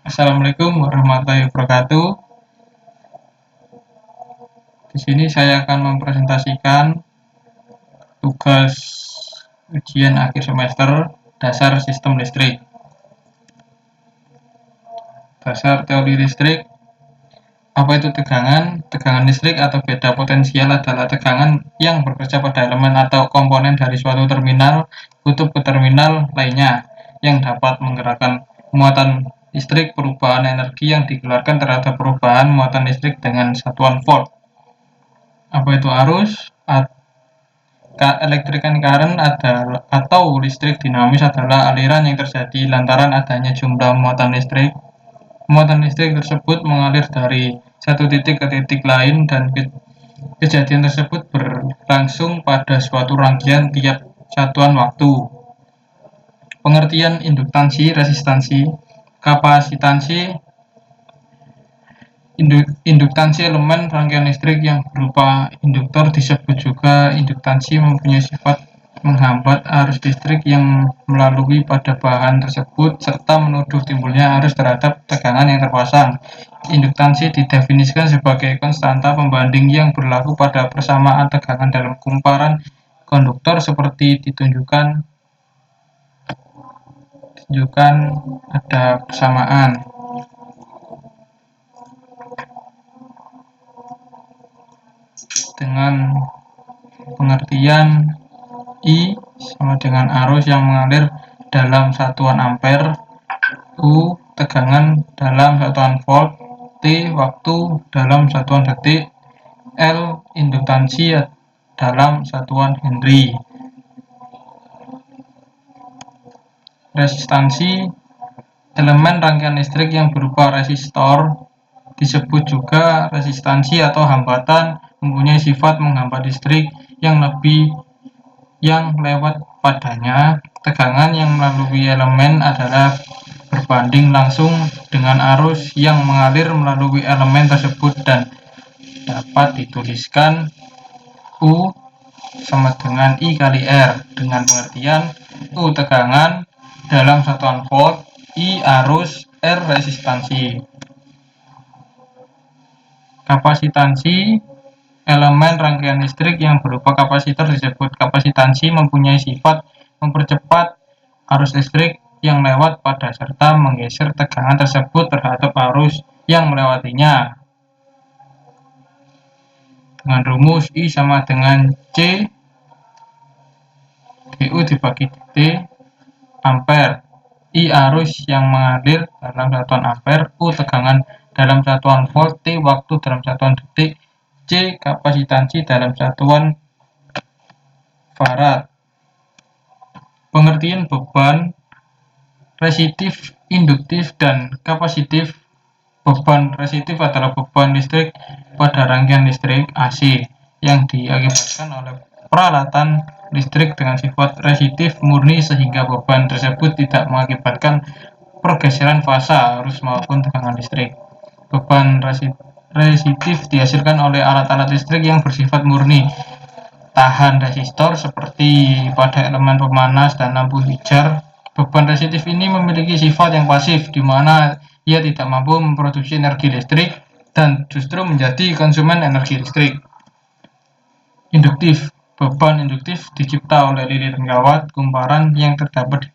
Assalamualaikum warahmatullahi wabarakatuh. Di sini saya akan mempresentasikan tugas ujian akhir semester dasar sistem listrik. Dasar teori listrik. Apa itu tegangan? Tegangan listrik atau beda potensial adalah tegangan yang bekerja pada elemen atau komponen dari suatu terminal kutub ke terminal lainnya yang dapat menggerakkan muatan listrik. Perubahan energi yang dikeluarkan terhadap perubahan muatan listrik dengan satuan volt. Apa itu arus? Electric current adalah atau listrik dinamis adalah aliran yang terjadi lantaran adanya jumlah muatan listrik. Muatan listrik tersebut mengalir dari satu titik ke titik lain dan kejadian tersebut berlangsung pada suatu rangkaian tiap satuan waktu. Pengertian induktansi, resistansi, kapasitansi. Induktansi elemen rangkaian listrik yang berupa induktor disebut juga induktansi, mempunyai sifat menghambat arus listrik yang melalui pada bahan tersebut serta menuduh timbulnya arus terhadap tegangan yang terpasang. Induktansi didefinisikan sebagai konstanta pembanding yang berlaku pada persamaan tegangan dalam kumparan konduktor seperti ditunjukkan ada persamaan. Dengan pengertian I sama dengan arus yang mengalir dalam satuan ampere, U tegangan dalam satuan volt, T waktu dalam satuan detik, L induktansi dalam satuan Henry. Resistansi elemen rangkaian listrik yang berupa resistor disebut juga resistansi atau hambatan, mempunyai sifat menghambat listrik yang lewat padanya. Tegangan yang melalui elemen adalah berbanding langsung dengan arus yang mengalir melalui elemen tersebut dan dapat dituliskan U sama dengan I kali R dengan pengertian U tegangan dalam satuan volt, I arus, R resistansi. Kapasitansi elemen rangkaian listrik yang berupa kapasitor disebut kapasitansi, mempunyai sifat mempercepat arus listrik yang lewat pada serta menggeser tegangan tersebut terhadap arus yang melewatinya. Dengan rumus I sama dengan C dU dibagi dt ampere. I arus yang mengalir dalam satuan ampere, U tegangan dalam satuan volt, T waktu dalam satuan detik, C kapasitansi dalam satuan farad. Pengertian beban resistif, induktif, dan kapasitif. Beban resistif adalah beban listrik pada rangkaian listrik AC yang diakibatkan oleh peralatan listrik dengan sifat resistif murni sehingga beban tersebut tidak mengakibatkan pergeseran fasa arus maupun tegangan listrik. Beban resistif dihasilkan oleh alat-alat listrik yang bersifat murni tahan resistor seperti pada elemen pemanas dan lampu hijar. Beban resistif ini memiliki sifat yang pasif di mana ia tidak mampu memproduksi energi listrik dan justru menjadi konsumen energi listrik. Induktif. Beban induktif dicipta oleh lilitan kawat kumparan yang terdapat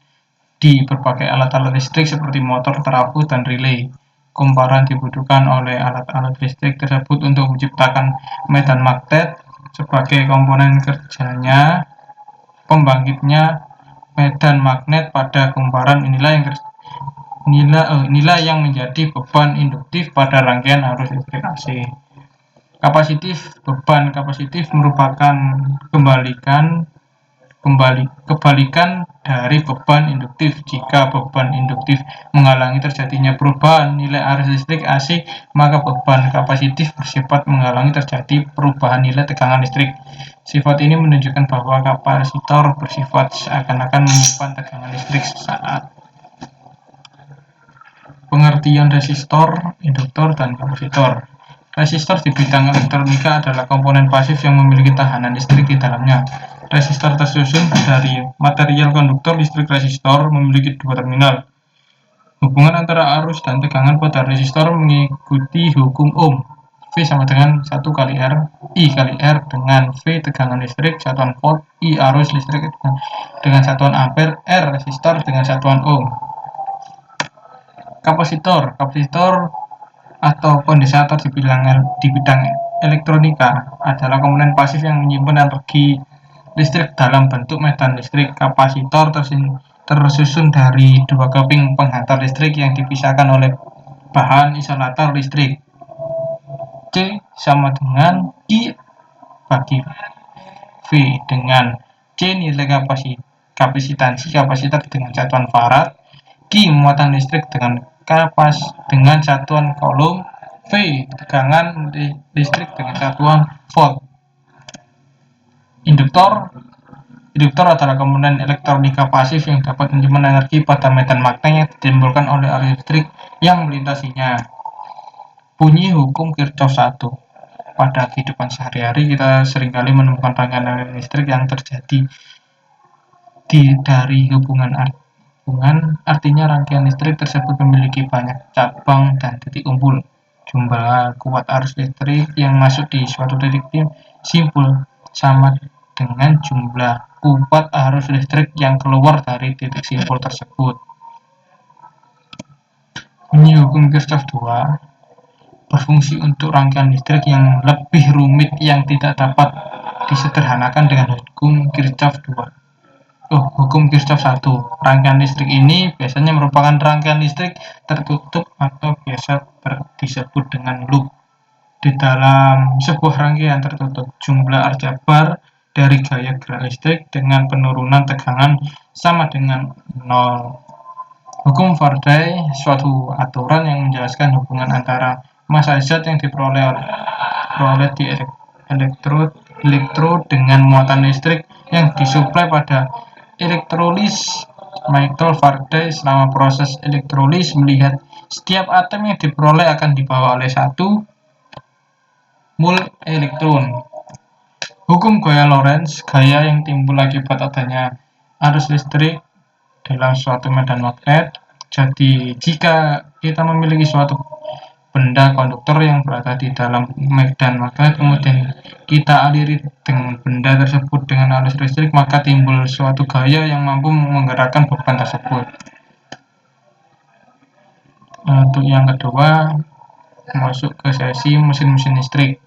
di berbagai alat-alat listrik seperti motor, trafo, dan relay. Kumparan dibutuhkan oleh alat-alat listrik tersebut untuk menciptakan medan magnet sebagai komponen kerjanya. Pembangkitnya medan magnet pada kumparan inilah yang menjadi beban induktif pada rangkaian arus listrik AC. Kapasitif. Beban kapasitif merupakan kebalikan dari beban induktif. Jika beban induktif menghalangi terjadinya perubahan nilai arus listrik AC, maka beban kapasitif bersifat menghalangi terjadi perubahan nilai tegangan listrik. Sifat ini menunjukkan bahwa kapasitor bersifat seakan-akan menyimpan tegangan listrik sesaat. Pengertian resistor, induktor, dan kapasitor. Resistor di bidang elektronika adalah komponen pasif yang memiliki tahanan listrik di dalamnya. Resistor tersusun dari material konduktor listrik. Resistor memiliki dua terminal. Hubungan antara arus dan tegangan pada resistor mengikuti hukum Ohm. V sama dengan 1 kali R, I kali R dengan V tegangan listrik, satuan volt, I arus listrik dengan satuan ampere, R resistor dengan satuan Ohm. Kapasitor atau kondensator di bidang elektronika adalah komponen pasif yang menyimpan energi listrik dalam bentuk medan listrik. Kapasitor tersusun dari dua keping penghantar listrik yang dipisahkan oleh bahan isolator listrik. C sama dengan I bagi V, dengan C nilai kapasitansi kapasitor dengan satuan farad, Q muatan listrik dengan satuan coulomb, V tegangan listrik dengan satuan volt. Induktor adalah komponen elektronika pasif yang dapat menyimpan energi pada medan magnet yang ditimbulkan oleh arus listrik yang melintasinya. Bunyi hukum Kirchhoff 1. Pada kehidupan sehari-hari kita seringkali menemukan rangkaian listrik yang terjadi dari hubungan, artinya rangkaian listrik tersebut memiliki banyak cabang dan titik kumpul. Jumlah kuat arus listrik yang masuk di suatu titik simpul sama dengan jumlah kuat arus listrik yang keluar dari titik simpul tersebut. Bunyi hukum Kirchhoff 2 berfungsi untuk rangkaian listrik yang lebih rumit yang tidak dapat disederhanakan dengan hukum Kirchhoff 2. Hukum Kirchhoff 1. Rangkaian listrik ini biasanya merupakan rangkaian listrik tertutup atau biasa disebut dengan loop. Di dalam sebuah rangkaian tertutup, jumlah aljabar dari gaya gerak listrik dengan penurunan tegangan sama dengan 0. Hukum Faraday suatu aturan yang menjelaskan hubungan antara massa zat yang diperoleh di elektrod dengan muatan listrik yang disuplai pada elektrolis. Michael Faraday selama proses elektrolis melihat setiap atom yang diperoleh akan dibawa oleh 1 mol elektron. Hukum gaya Lorentz, gaya yang timbul akibat adanya arus listrik dalam suatu medan magnet. Jadi jika kita memiliki suatu benda konduktor yang berada di dalam medan magnet, kemudian kita aliri dengan benda tersebut dengan arus listrik, maka timbul suatu gaya yang mampu menggerakkan beban tersebut. Untuk yang kedua, masuk ke sesi mesin-mesin listrik.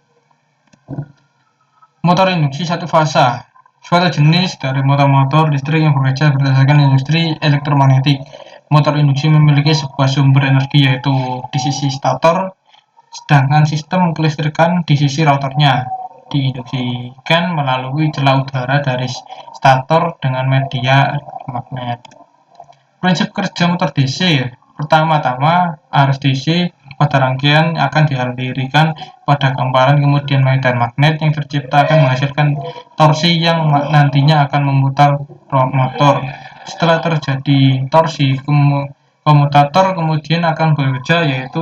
Motor induksi satu fasa, suatu jenis dari motor-motor listrik yang bekerja berdasarkan industri elektromagnetik. Motor induksi memiliki sebuah sumber energi yaitu di sisi stator, sedangkan sistem kelistrikan di sisi rotornya. Diinduksikan melalui celah udara dari stator dengan media magnet. Prinsip kerja motor DC. Pertama-tama, arus DC pada rangkaian akan dialirkan pada kemparan, kemudian medan magnet yang tercipta akan menghasilkan torsi yang nantinya akan memutar motor. Setelah terjadi torsi, komutator kemudian akan bekerja, yaitu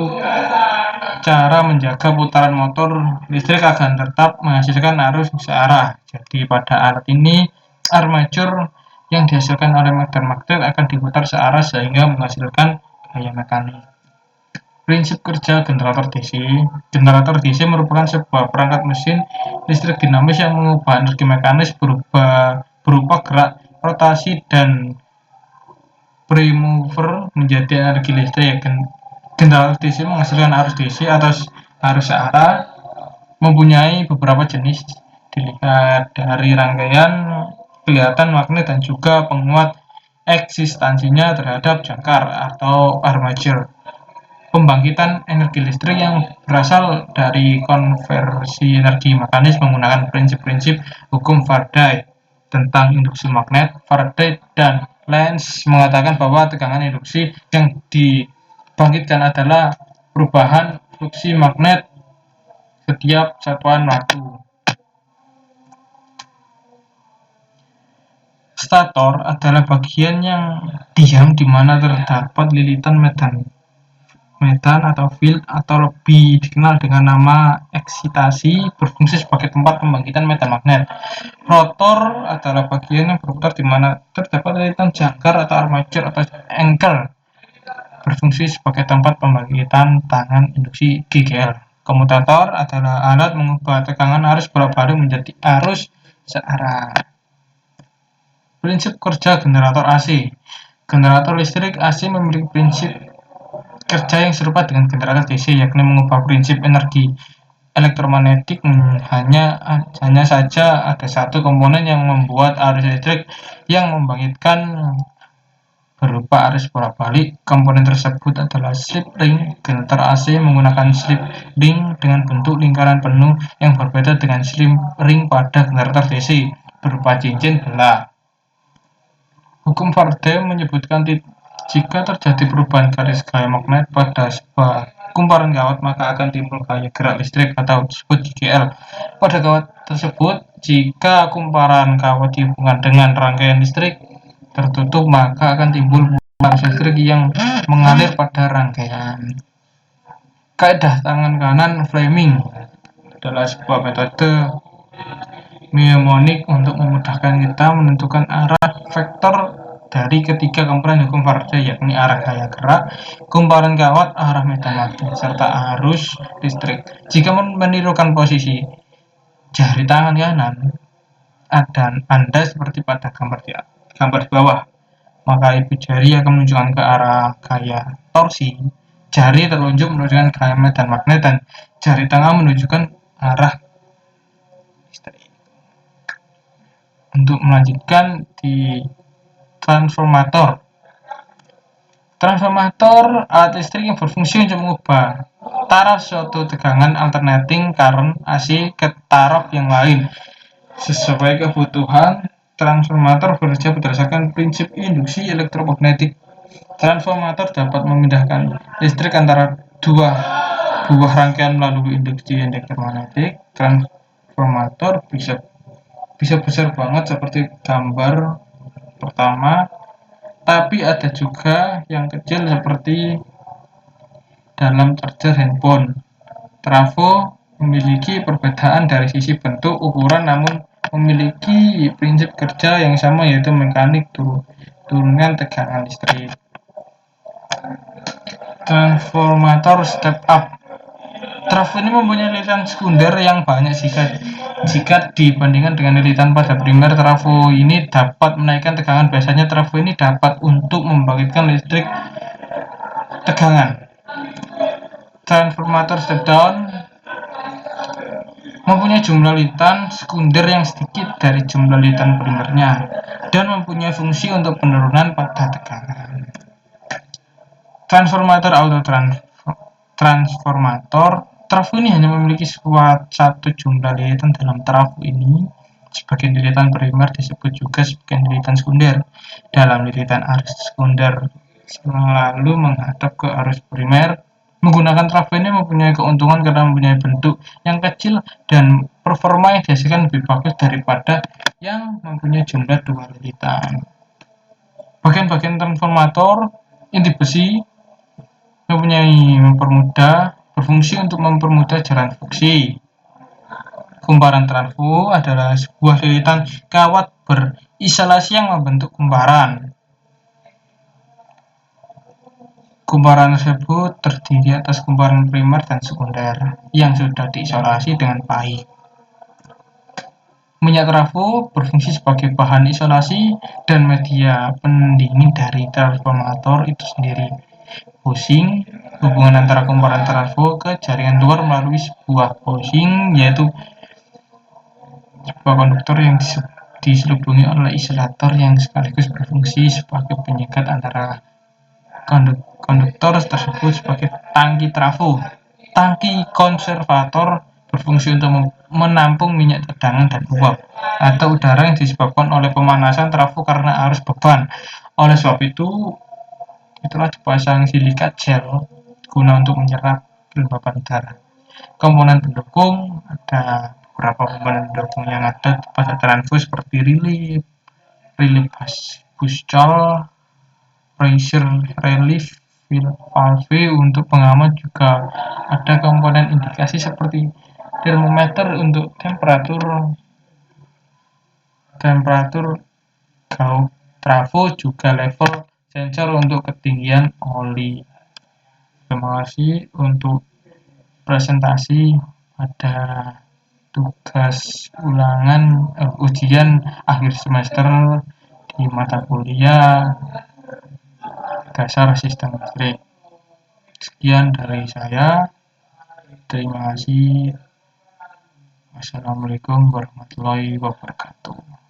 cara menjaga putaran motor listrik agar tetap menghasilkan arus searah. Jadi pada alat ini, armatur yang dihasilkan oleh medan magnet akan diputar searah sehingga menghasilkan gaya mekanik. Prinsip kerja generator DC. Generator DC merupakan sebuah perangkat mesin listrik dinamis yang mengubah energi mekanis berupa gerak rotasi dan pre-mover menjadi energi listrik. Generator DC menghasilkan arus DC atau arus searah, mempunyai beberapa jenis. Dilihat dari rangkaian, kelihatan magnet dan juga penguat eksistansinya terhadap jangkar atau armature. Pembangkitan energi listrik yang berasal dari konversi energi mekanis menggunakan prinsip-prinsip hukum Faraday tentang induksi magnet. Faraday dan Lenz mengatakan bahwa tegangan induksi yang dibangkitkan adalah perubahan fluksi magnet setiap satuan waktu. Stator adalah bagian yang diam di mana terdapat lilitan medan atau field atau lebih dikenal dengan nama eksitasi berfungsi sebagai tempat pembangkitan medan magnet. Rotor adalah bagian yang berputar di mana terdapat lilitan jangkar atau armature atau anchor berfungsi sebagai tempat pembangkitan tangan induksi GGL. Komutator adalah alat mengubah tegangan arus bolak-balik menjadi arus searah. Prinsip kerja generator AC. Generator listrik AC memiliki prinsip kerja yang serupa dengan generator DC, yakni mengubah prinsip energi elektromagnetik. Hanya saja ada satu komponen yang membuat arus listrik yang membangkitkan berupa arus bolak-balik. Komponen tersebut adalah slip ring. Generator AC menggunakan slip ring dengan bentuk lingkaran penuh yang berbeda dengan slip ring pada generator DC berupa cincin bola. Hukum Faraday menyebutkan jika terjadi perubahan garis gaya magnet pada sebuah kumparan kawat, maka akan timbul gaya gerak listrik atau disebut GGL. Pada kawat tersebut, jika kumparan kawat dihubungkan dengan rangkaian listrik tertutup, maka akan timbul arus listrik yang mengalir pada rangkaian. Kaidah tangan kanan Fleming adalah sebuah metode mnemonik untuk memudahkan kita menentukan arah vektor dari ketiga komponen hukum Faraday, yakni arah gaya gerak kumparan kawat, arah medan magnet, serta arus listrik. Jika menirukan posisi jari tangan kanan Anda seperti pada gambar di bawah, maka ibu jari akan menunjukkan ke arah gaya torsi, jari telunjuk menunjukkan gaya medan magnet, dan jari tengah menunjukkan arah listrik. Untuk melanjutkan di transformator. Transformator alat listrik yang berfungsi untuk mengubah taraf suatu tegangan alternating current AC ke taraf yang lain sesuai kebutuhan. Transformator bekerja berdasarkan prinsip induksi elektromagnetik. Transformator dapat memindahkan listrik antara dua buah rangkaian melalui induksi elektromagnetik. Transformator bisa besar banget seperti gambar pertama, tapi ada juga yang kecil seperti dalam charger handphone. Trafo memiliki perbedaan dari sisi bentuk, ukuran, namun memiliki prinsip kerja yang sama, yaitu mekanik turunkan tegangan listrik. Transformator step up. Trafo ini mempunyai lilitan sekunder yang banyak jika dibandingkan dengan lilitan pada primer. Trafo ini dapat menaikkan tegangan. Biasanya trafo ini dapat untuk membangkitkan listrik tegangan. Transformator step down mempunyai jumlah lilitan sekunder yang sedikit dari jumlah lilitan primernya dan mempunyai fungsi untuk penurunan pada tegangan. Transformator transformator. Trafo ini hanya memiliki satu jumlah lilitan dalam trafo ini. Sebagian lilitan primer disebut juga sebagian lilitan sekunder. Dalam lilitan arus sekunder selalu menghadap ke arus primer. Menggunakan trafo ini mempunyai keuntungan karena mempunyai bentuk yang kecil dan performa yang dihasilkan lebih bagus daripada yang mempunyai jumlah dua lilitan. Bagian-bagian transformator inti besi berfungsi untuk mempermudah jalan fungsi. Kumparan trafo adalah sebuah lilitan kawat berisolasi yang membentuk kumparan. Kumparan tersebut terdiri atas kumparan primer dan sekunder yang sudah diisolasi dengan baik. Minyak trafo berfungsi sebagai bahan isolasi dan media pendingin dari transformator itu sendiri. Bushing, hubungan antara kumparan trafo ke jaringan luar melalui sebuah bushing, yaitu sebuah konduktor yang diselubungi oleh isolator yang sekaligus berfungsi sebagai penyekat antara konduktor tersebut sebagai tangki trafo. Tangki konservator berfungsi untuk menampung minyak cadangan dan uap atau udara yang disebabkan oleh pemanasan trafo karena arus beban. Oleh sebab itulah dipasang silikat gel guna untuk menyerap kelembapan udara. Komponen pendukung, ada beberapa komponen pendukung yang ada pada trafo seperti relay bus pressure relief valve untuk pengaman juga ada komponen indikasi seperti termometer untuk temperatur gaut trafo, juga level sensor untuk ketinggian oli. Terima kasih untuk presentasi. Ada tugas ujian akhir semester di mata kuliah dasar sistem listrik. Sekian dari saya. Terima kasih. Wassalamualaikum warahmatullahi wabarakatuh.